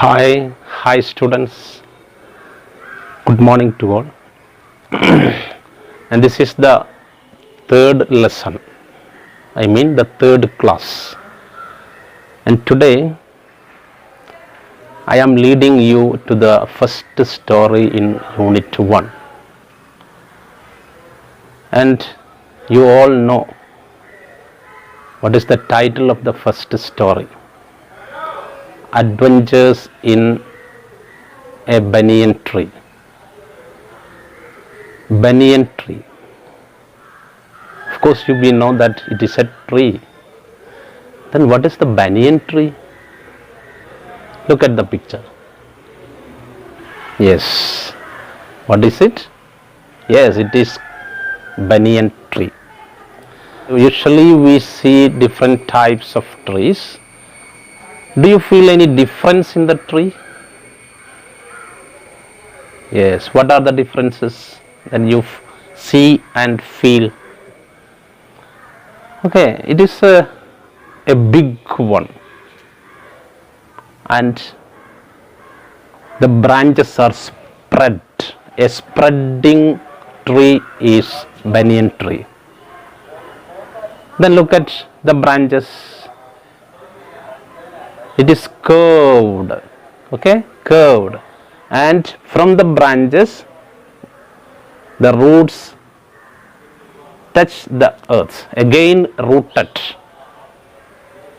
Hi students. Good morning to all. And this is the third lesson. I mean the third class. And today I am leading you to the first story in Unit-1. And you all know what is the title of the first story. Adventures in a Banyan Tree. Banyan Tree. Of course you know that it is a tree. Then what is the Banyan Tree? Look at the picture. Yes. What is it? Yes, it is Banyan Tree. Usually we see different types of trees. Do you feel any difference in the tree? Yes. What are the differences that you see and feel? Okay, it is a big one, and the branches are spread. A spreading tree is banyan tree. Then look at the branches. It is curved, okay, curved, and from the branches the roots touch the earth, again rooted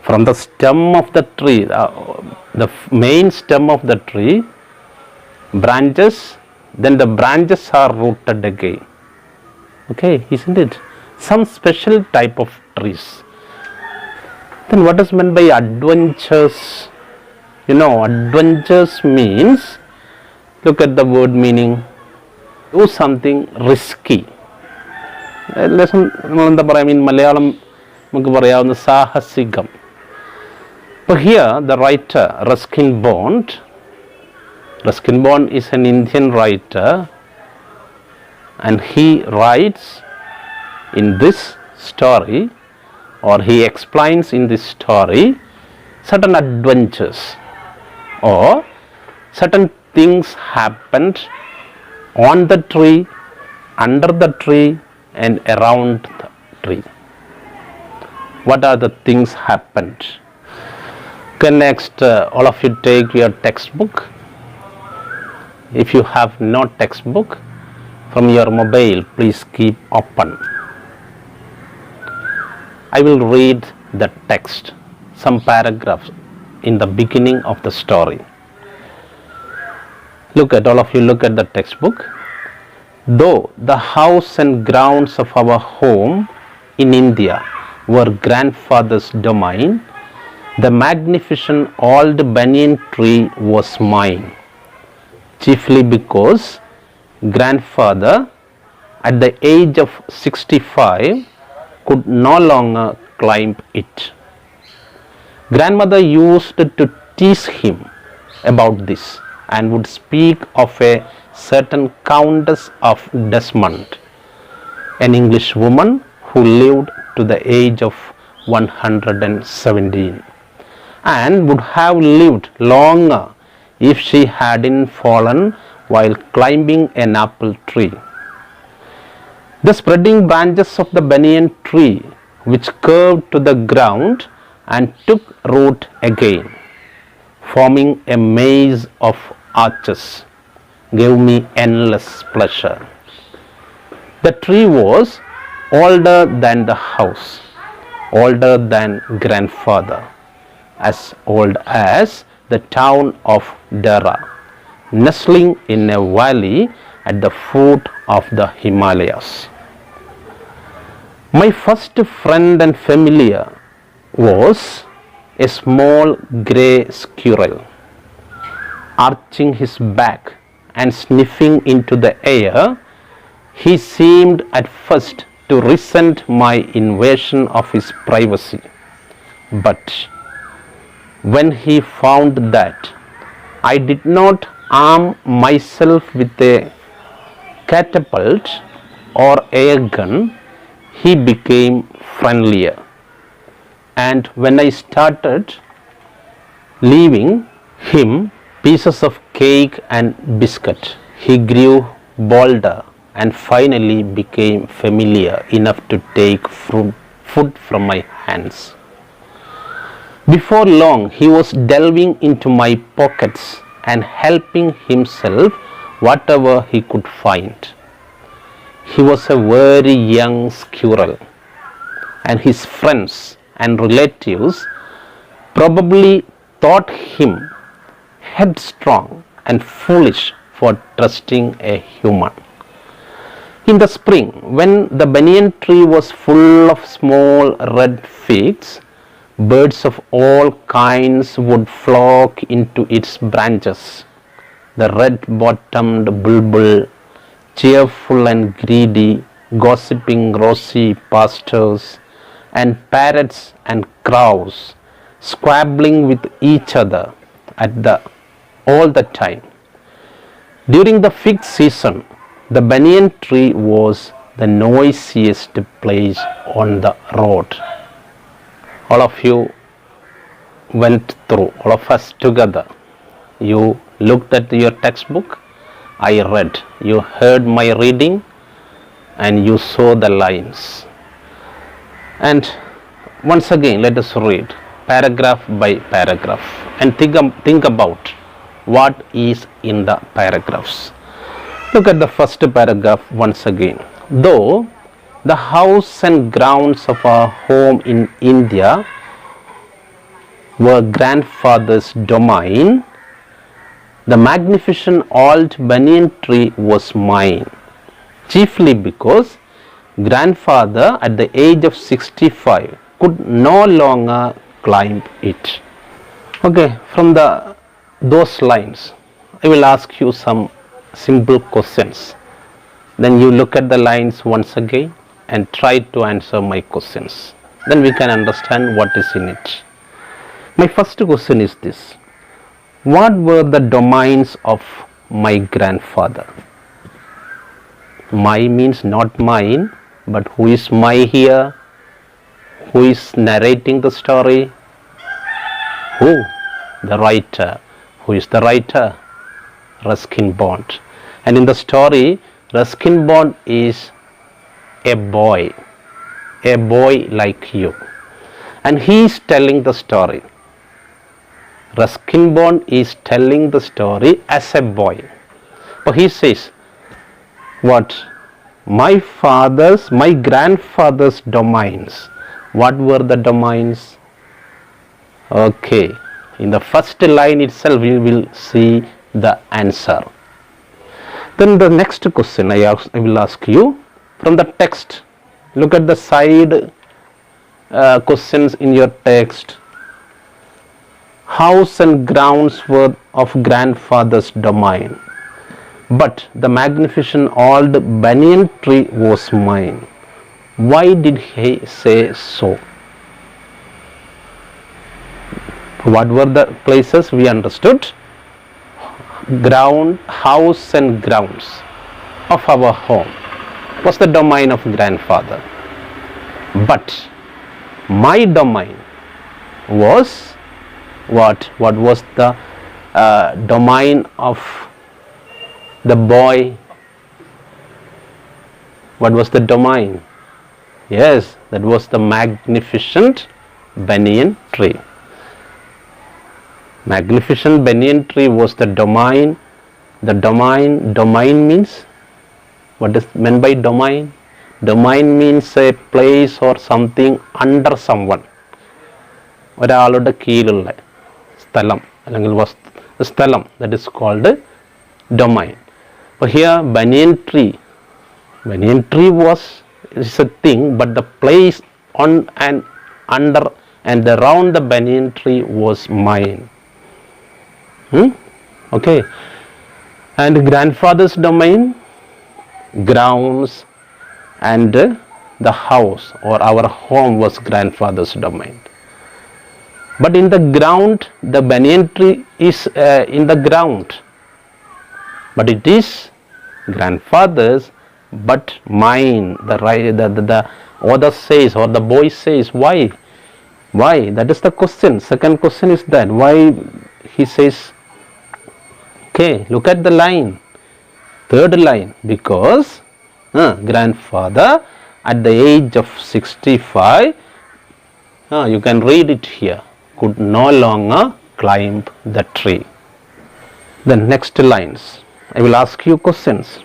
from the stem of the tree, the main stem of the tree, branches, then the branches are rooted again. Okay, isn't it? Some special type of trees. Then what is meant by adventures? You know, adventures means, look at the word meaning, do something risky. Lesson, I mean Malayalam, sahasigam. But here the writer Ruskin Bond is an Indian writer, and he writes in this story, or he explains in this story, certain adventures or certain things happened on the tree, under the tree, and around the tree. What are the things happened? Okay, next all of you take your textbook. If you have no textbook, from your mobile please keep open. I will read the text, some paragraphs in the beginning of the story. All of you look at the textbook. Though the house and grounds of our home in India were grandfather's domain, the magnificent old banyan tree was mine, chiefly because grandfather at the age of 65 could no longer climb it. Grandmother used to tease him about this and would speak of a certain Countess of Desmond, an English woman who lived to the age of 117 and would have lived longer if she hadn't fallen while climbing an apple tree. The spreading branches of the banyan tree, which curved to the ground and took root again, forming a maze of arches, gave me endless pleasure. The tree was older than the house, older than grandfather, as old as the town of Dara, nestling in a valley at the foot of the Himalayas. My first friend and familiar was a small grey squirrel. Arching his back and sniffing into the air, he seemed at first to resent my invasion of his privacy. But when he found that I did not arm myself with a catapult or air gun, he became friendlier. And when I started leaving him pieces of cake and biscuit. He grew bolder and finally became familiar enough to take food from my hands. Before long, he was delving into my pockets and helping himself whatever he could find. He was a very young squirrel, and his friends and relatives probably thought him headstrong and foolish for trusting a human. In the spring, when the banyan tree was full of small red figs, birds of all kinds would flock into its branches. The red-bottomed bulbul, cheerful and greedy, gossiping rosy pastors, and parrots and crows squabbling with each other all the time. During the fig season, the banyan tree was the noisiest place on the road. All of you went through, all of us together. You looked at your textbook, I read, you heard my reading, and you saw the lines. And once again, let us read paragraph by paragraph and think about what is in the paragraphs. Look at the first paragraph once again. Though the house and grounds of our home in India were grandfather's domain, the magnificent old banyan tree was mine, chiefly because grandfather at the age of 65 could no longer climb it. Okay, from those lines, I will ask you some simple questions. Then you look at the lines once again and try to answer my questions. Then we can understand what is in it. My first question is this: what were the domains of my grandfather? My means not mine, but who is my here? Who is narrating the story? Who? The writer. Who is the writer? Ruskin Bond. And in the story, Ruskin Bond is a boy like you, and he is telling the story. Ruskin Bond is telling the story as a boy. But he says, what? My grandfather's domains. What were the domains? Okay, in the first line itself we will see the answer. Then the next question I will ask you from the text. Look at the side questions in your text. House and grounds were of grandfather's domain, but the magnificent old banyan tree was mine. Why did he say so? What were the places? We understood. House and grounds of our home was the domain of grandfather, but my domain was what was the domain of the boy? What was the domain? Yes, that was the magnificent banyan tree. Magnificent banyan tree was the domain. The domain means, what is meant by domain? Domain means a place or something under someone. ഒരാളുടെ കീഴിലുള്ള സ്ഥലം അല്ലെങ്കിൽ സ്ഥലം, that is called domain. But here banyan tree is a thing, but the place on and under and around the banyan tree was mine. Okay, and grandfather's domain, grounds, and the house or our home was grandfather's domain. But in the ground, the banyan tree is in the ground, but it is grandfather's but mine. The author says, or the boy says, why? That is the question. Second question is that why he says Okay, look at the line. Third line, because grandfather at the age of 65, you can read it here, could no longer climb the tree. The next lines, I will ask you questions.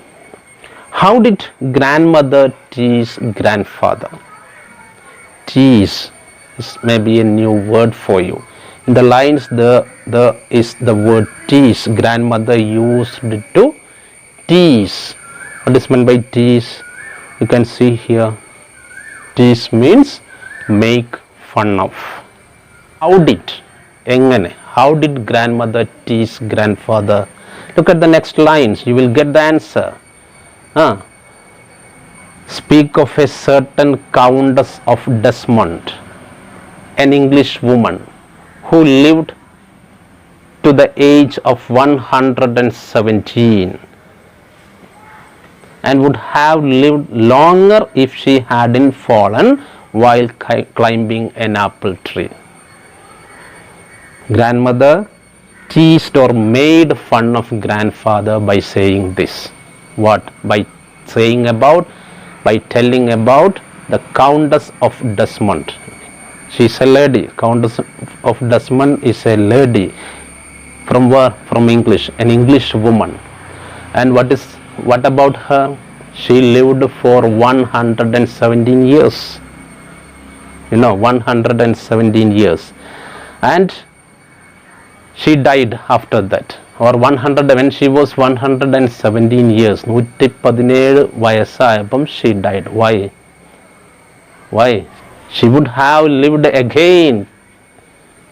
How did grandmother tease grandfather? Tease is maybe a new word for you. In the lines, the is the word tease. Grandmother used to tease. What is meant by tease? You can see here. Tease means make fun of. How did? Engane. How did grandmother tease grandfather? Look at the next lines. You will get the answer. Speak of a certain Countess of Desmond, an English woman who lived to the age of 117 and would have lived longer if she hadn't fallen while climbing an apple tree. Grandmother teased or made fun of grandfather by saying this. What? By telling about the Countess of Desmond. She is a lady. Countess of Desmond is a lady. From where? From English. An English woman. And what about her? She lived for 117 years. 117 years. And she died after that. Or 100, when she was 117 years. 117 വയസ്സായപ്പം she died. Why? She would have lived again,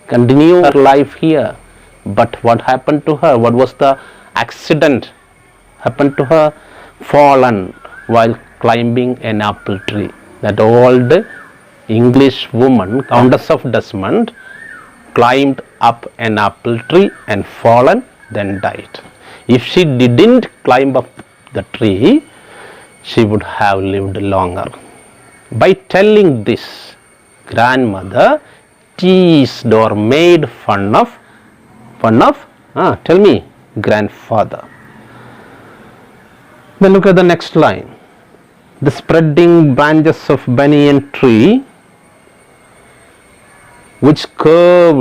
continue her life here. But what happened to her? What was the accident happened to her? Fallen while climbing an apple tree. That old English woman, Countess of Desmond, climbed up an apple tree and fallen, then died. If she didn't climb up the tree, she would have lived longer. By telling this, grandmother teased or made fun of tell me, grandfather. Then look at the next line. The spreading branches of banyan tree, which curve.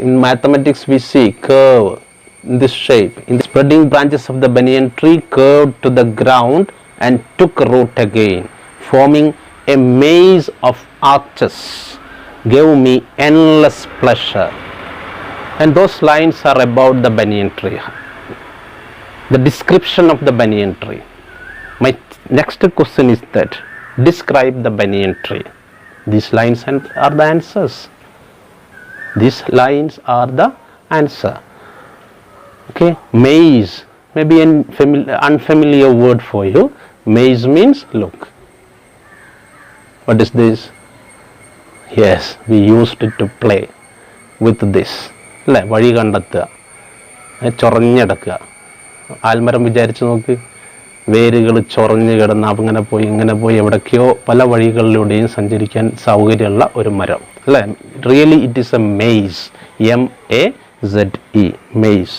In mathematics we see curve in this shape. In the spreading branches of the banyan tree curved to the ground and took root again, forming a maze of arches, gave me endless pleasure. And those lines are about the banyan tree. The description of the banyan tree. My next question is that describe the banyan tree. These lines are the answers. These lines are the answer. Okay, maze, maybe an unfamiliar word for you. Maze means look. What is this? Yes, we used it to play with this. അല്ലേ, വഴി കണ്ടെത്തുക, ചൊറഞ്ഞെടുക്കുക. ആൽമരം വിചാരിച്ച് നോക്ക്, വേരുകൾ ചൊറഞ്ഞ് കിടന്ന് അങ്ങനെ പോയി ഇങ്ങനെ പോയി എവിടേക്കോ പല വഴികളിലൂടെയും സഞ്ചരിക്കാൻ സൗകര്യമുള്ള ഒരു മരം അല്ലേ. Really it is A maze. MAZE, maze.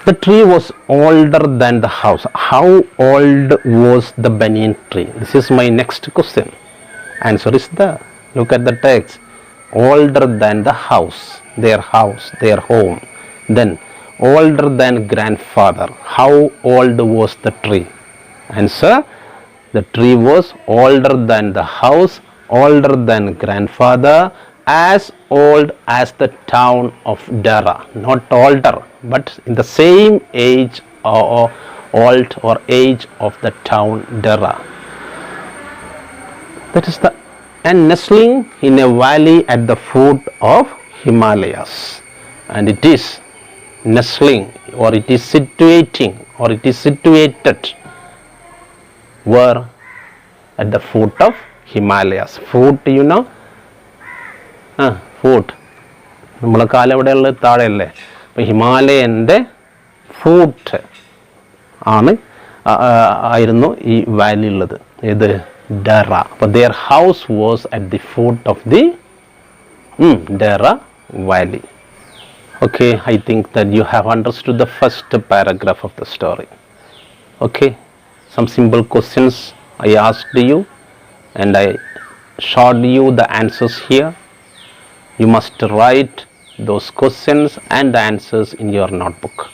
The tree was older than the house. How old was the banyan tree? This is my next question. Answer is there. Look at the text. Older than the house, their home. Then older than grandfather. How old was the tree? Answer: the tree was older than the house, older than grandfather, as old as the town of Dara. Not older, but in the same age or old or age of the town Dara. That is the, and nestling in a valley at the foot of Himalayas. And it is nestling, or it is situating, or it is situated where? At the foot of Himalayas. Foot, you know? Foot. നമ്മളെ കാലെവിടെയുള്ള താഴെയല്ലേ. അപ്പോൾ ഹിമാലയൻ്റെ foot ആയിരുന്നു ഈ Valley ഉള്ളത്. ഏത്? ഡറ. അപ്പോൾ their house was at the foot of the Dara valley. Okay, I think that you have understood the first paragraph of the story. Okay, some simple questions I asked you and I showed you the answers here. You must write those questions and the answers in your notebook.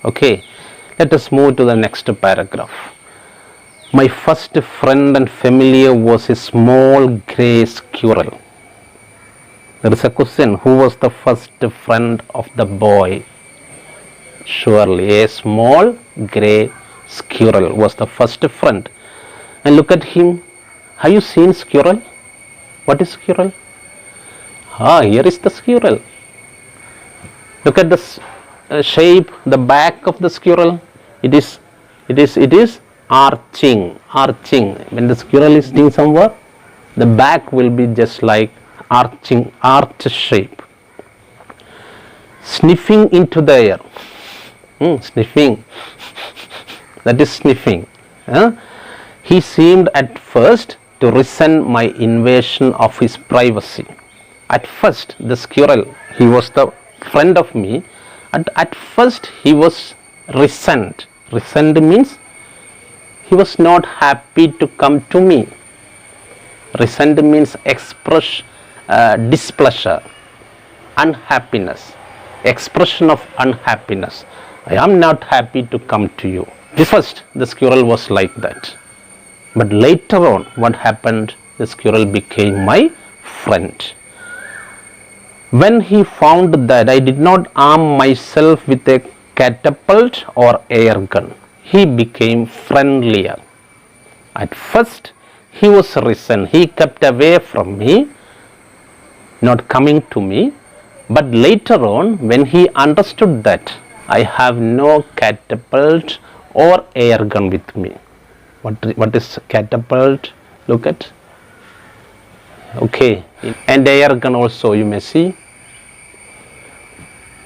Okay, let us move to the next paragraph. My first friend and familiar was a small grey squirrel. There is a question, who was the first friend of the boy? Surely a small grey squirrel was the first friend. And look at him. Have you seen squirrel? What is squirrel? Here is the squirrel. Look at the shape, the back of the squirrel. It is arching. When the squirrel is sitting somewhere, the back will be just like arch shape. Sniffing into the air. Sniffing. That is sniffing. He seemed at first to resent my invasion of his privacy. At first, the squirrel, he was the friend of me. At first, he was resent. Resent means he was not happy to come to me. Resent means express displeasure, unhappiness, expression of unhappiness. I am not happy to come to you. At first, the squirrel was like that. But later on, what happened? The squirrel became my friend. When he found that I did not arm myself with a catapult or air gun, he became friendlier. At first, he was resent. He kept away from me, not coming to me. But later on, when he understood that I have no catapult or air gun with me. What is catapult? Look at. Okay, and air gun also you may see.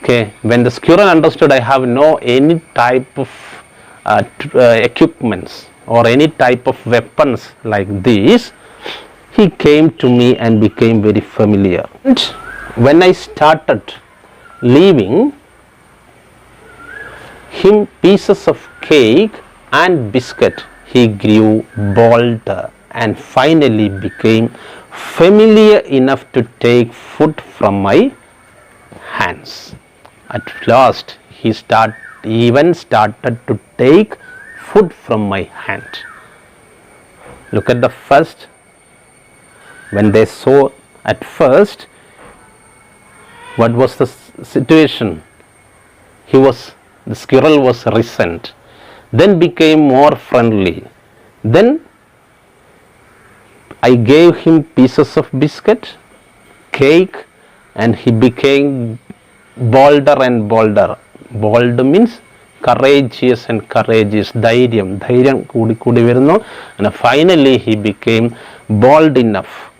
Okay, when the squirrel understood I have no any type of equipments or any type of weapons like this, he came to me and became very familiar. And when I started leaving him pieces of cake and biscuit, he grew bolder and finally became familiar enough to take food from my hands. At last, he even started to take food from my hand. Look at the first. When they saw at first, what was the situation? The squirrel was resent, then became more friendly. Then I gave him pieces of biscuit, cake, and he became bolder and bolder. Bold means courageous and courageous. Dhairyam kudi varunu, and finally he became bold enough,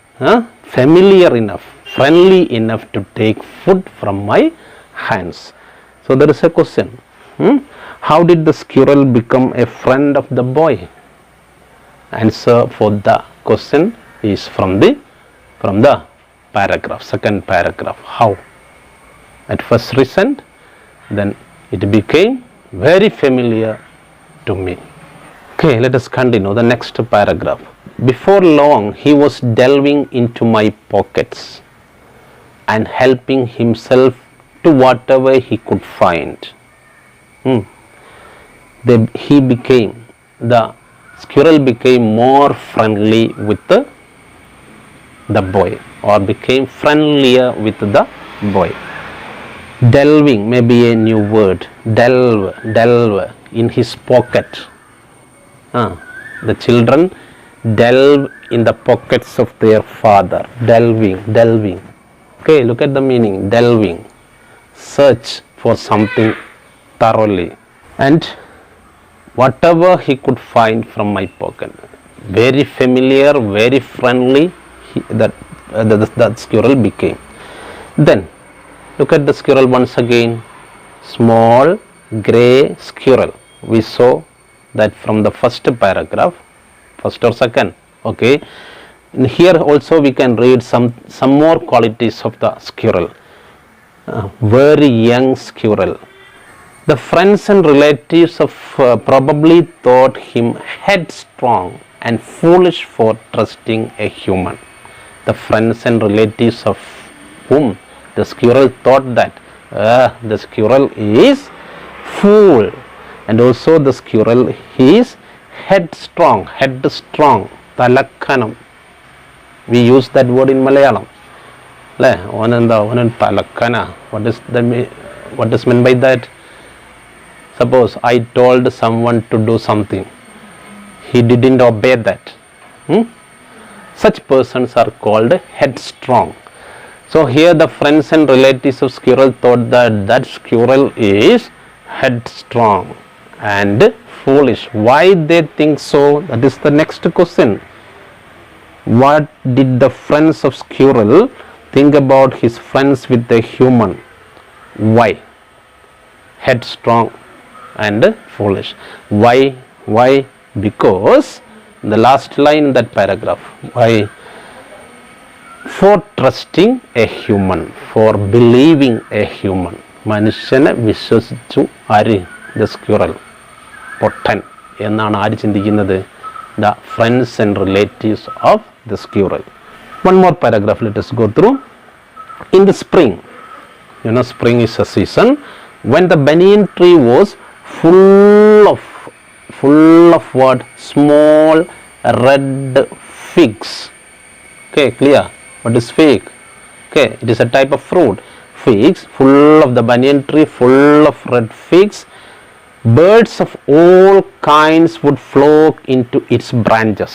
familiar enough, friendly enough to take food from my hands. So there is a question. How did the squirrel become a friend of the boy? Answer for the question is from the paragraph, second paragraph. How? At first resent, then it became very familiar to me. Okay, let us continue the next paragraph. Before long, he was delving into my pockets and helping himself to whatever he could find. The squirrel became more friendly with the boy, or became friendlier with the boy. Delving may be a new word. Delve in his pocket. The children delve in the pockets of their father. Delving. Okay, look at the meaning. Delving. Search for something thoroughly. And whatever he could find from my pocket. Very familiar, very friendly, that squirrel became. Then, look at the squirrel once again. Small grey squirrel. We saw that from the first paragraph, first or second. Okay. And here also we can read some more qualities of the squirrel. very young squirrel. The friends and relatives of probably thought him headstrong and foolish for trusting a human. The friends and relatives of whom the squirrel thought that the squirrel is fool, and also the squirrel is headstrong, talakkanam. We use that word in Malayalam. What is meant by that? Suppose I told someone to do something, he didn't obey that. Such persons are called headstrong. So here the friends and relatives of squirrel thought that squirrel is headstrong and foolish. Why they think so? That is the next question. What did the friends of squirrel think about his friends with the human? Why? Headstrong and foolish. Why? Because the last line in that paragraph. Why? For trusting a human, for believing a human. മനുഷ്യനെ വിശ്വസിച്ചു ആര്? The squirrel. പൊട്ടൻ എന്നാണ് ആര് ചിന്തിക്കുന്നത്? The friends and relatives of the squirrel. One more paragraph let us go through. In the spring, spring is a season when the banyan tree was full of what? Small red figs. Okay, clear? What is fig? Okay, it is a type of fruit. Figs, full of the banyan tree, full of red figs. Birds of all kinds would flock into its branches.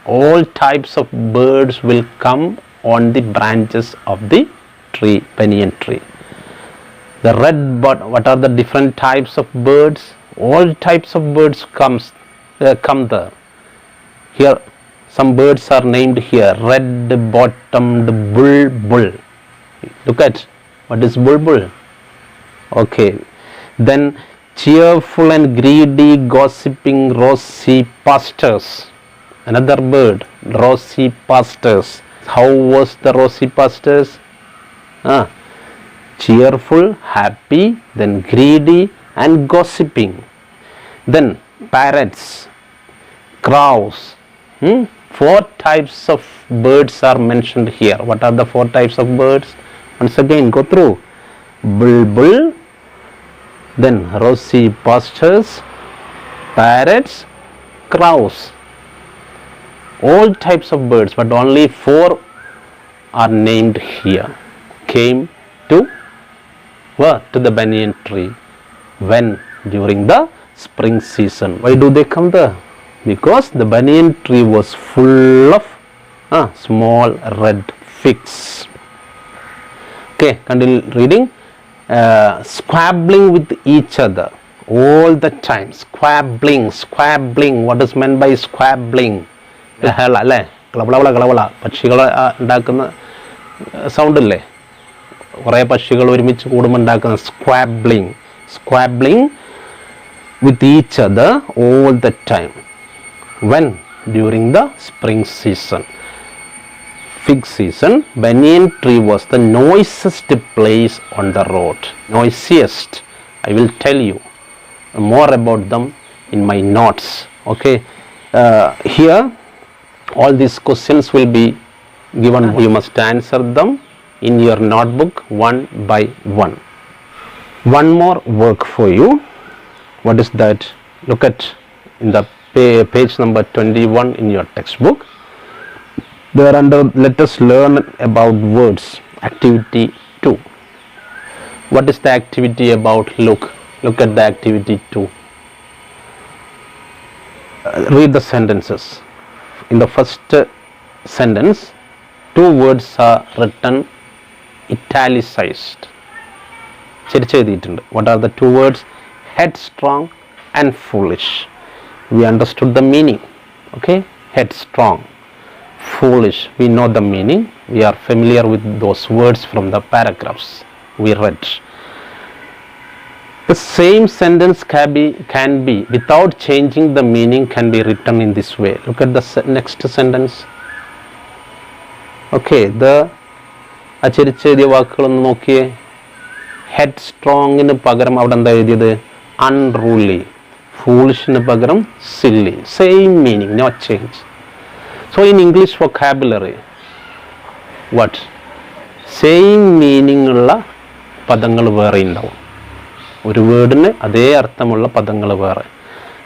All types of birds will come on the branches of the tree, banyan tree. The red bird, what are the different types of birds? All types of birds come there. Here some birds are named here. Red-bottomed bulbul. Look at what is bulbul. Okay, then cheerful and greedy gossiping rosy pastors. Another bird, rosy pastors. How was the rosy pastors? Cheerful, happy, then greedy and gossiping. Then parrots, crows. 4 types of birds are mentioned here. What are the 4 types of birds? Once again go through. Bulbul, then rosy pastors, parrots, crows. All types of birds, but only 4 are named here. Came to the banyan tree. When? During the spring season. Why do they come there? Because the banyan tree was full of small red figs. Okay, continue reading. Squabbling with each other all the time. Squabbling. What is meant by squabbling? അല്ലേ, കളവള പക്ഷികൾ ഉണ്ടാക്കുന്ന sound അല്ലേ, കുറേ പക്ഷികൾ ഒരുമിച്ച് കൂടുമ്പോൾ ഉണ്ടാക്കുന്ന സ്ക്വാബ്ലിംഗ് with each other all the time. When? During the spring season. Fig season, banyan tree was the noisiest place on the road. Noisiest. I will tell you more about them in my notes. Okay. Here all these questions will be given. You must answer them in your notebook one by one. One more work for you. What is that? Look at in the page number 21 in your textbook. There under let us learn about words. Activity 2. What is the activity about? Look at the activity 2. Read the sentences. In the first sentence, 2 words are written italicized. What are the 2 words? Headstrong and foolish. We understood the meaning. Okay, headstrong, foolish, we know the meaning. We are familiar with those words from the paragraphs we read. The same sentence can be without changing the meaning, can be written in this way. Look at the next sentence. Okay, ആ ചെരിച്ചെഴുതിയ വാക്കുകളൊന്ന് നോക്കിയേ. Head സ്ട്രോങ്ങിന് പകരം അവിടെ എന്താ എഴുതിയത്? Unruly. ഫൂളിഷിന് പകരം silly. Same meaning, no change. So in English vocabulary what? Same meaning ഉള്ള പദങ്ങൾ വേറെ ഉണ്ടാവും. ഒരു വേർഡിന് അതേ അർത്ഥമുള്ള പദങ്ങൾ വേറെ.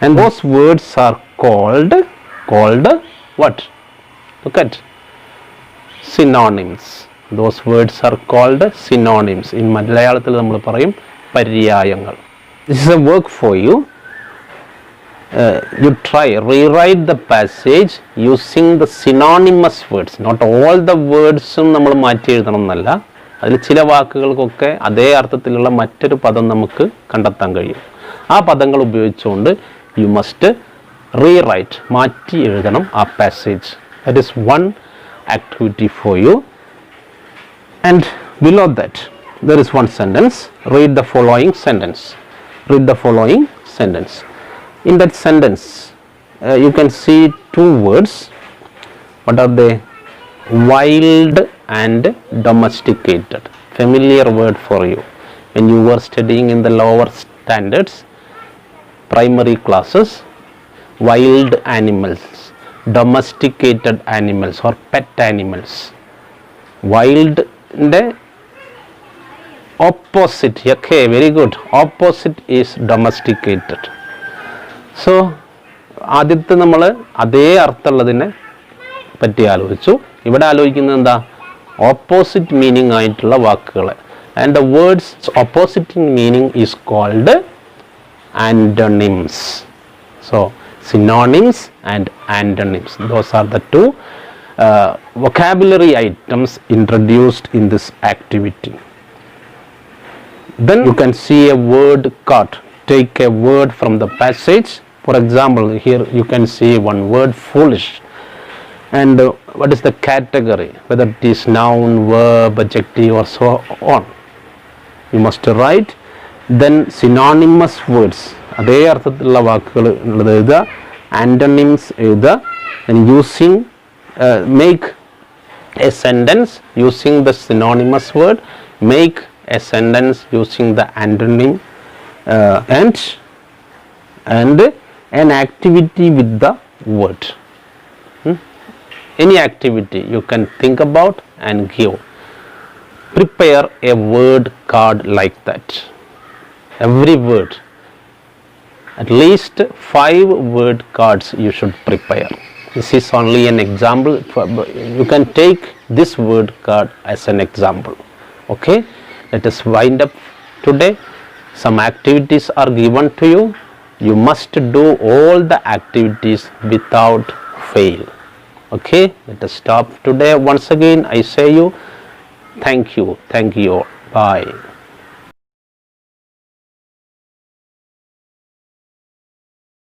And those words are called what? Look at synonyms. Those words are called synonyms. In മലയാളത്തിൽ നമ്മൾ പറയും പര്യായങ്ങൾ. This is a work for you. You rewrite the passage using the synonymous words. Not all the words നമ്മൾ മാറ്റി എഴുതണം എന്നല്ല. അതിൽ ചില വാക്കുകൾക്കൊക്കെ അതേ അർത്ഥത്തിലുള്ള മറ്റൊരു പദം നമുക്ക് കണ്ടെത്താൻ കഴിയും. ആ പദങ്ങൾ ഉപയോഗിച്ചുകൊണ്ട് you must rewrite, മാറ്റി എഴുതണം ആ passage. That is one activity for you. And below that there is one sentence. Read the following sentence. In that sentence you can see two words. What are they? Wild and domesticated. Familiar word for you when you were studying in the lower standards, primary classes. Wild animals, domesticated animals or pet animals. Wild the opposite. Okay, very good. Opposite is domesticated. So ആദ്യത്തെ നമ്മൾ അതേ അർത്ഥമുള്ളതിനെ പറ്റി ആലോചിച്ചു. ഇവിടെ ആലോചിക്കുന്നത് എന്താ? Opposite meaning ആയിട്ടുള്ള വാക്കുകൾ. And the words opposite meaning is called antonyms. So synonyms and antonyms, those are the two vocabulary items introduced in this activity. Then you can see a word card. Take a word from the passage. For example, here you can see one word, foolish. And what is the category? Whether it is noun, verb, adjective or so on. You must write. Then synonymous words. അതേ അർത്ഥത്തിലുള്ള വാക്കുകൾ ഉള്ളത് എഴുതുക. ആന്റണിംസ് എഴുതുക. and using make a sentence using the synonymous word, make a sentence using the antonym, and an activity with the word. Any activity you can think about and give. Prepare a word card like that. Every word, at least 5 word cards you should prepare. This is only an example. You can take this word card as an example. Okay, let us wind up today. Some activities are given to you. You must do all the activities without fail. Okay, let us stop today. Once again I say you thank you all. Bye.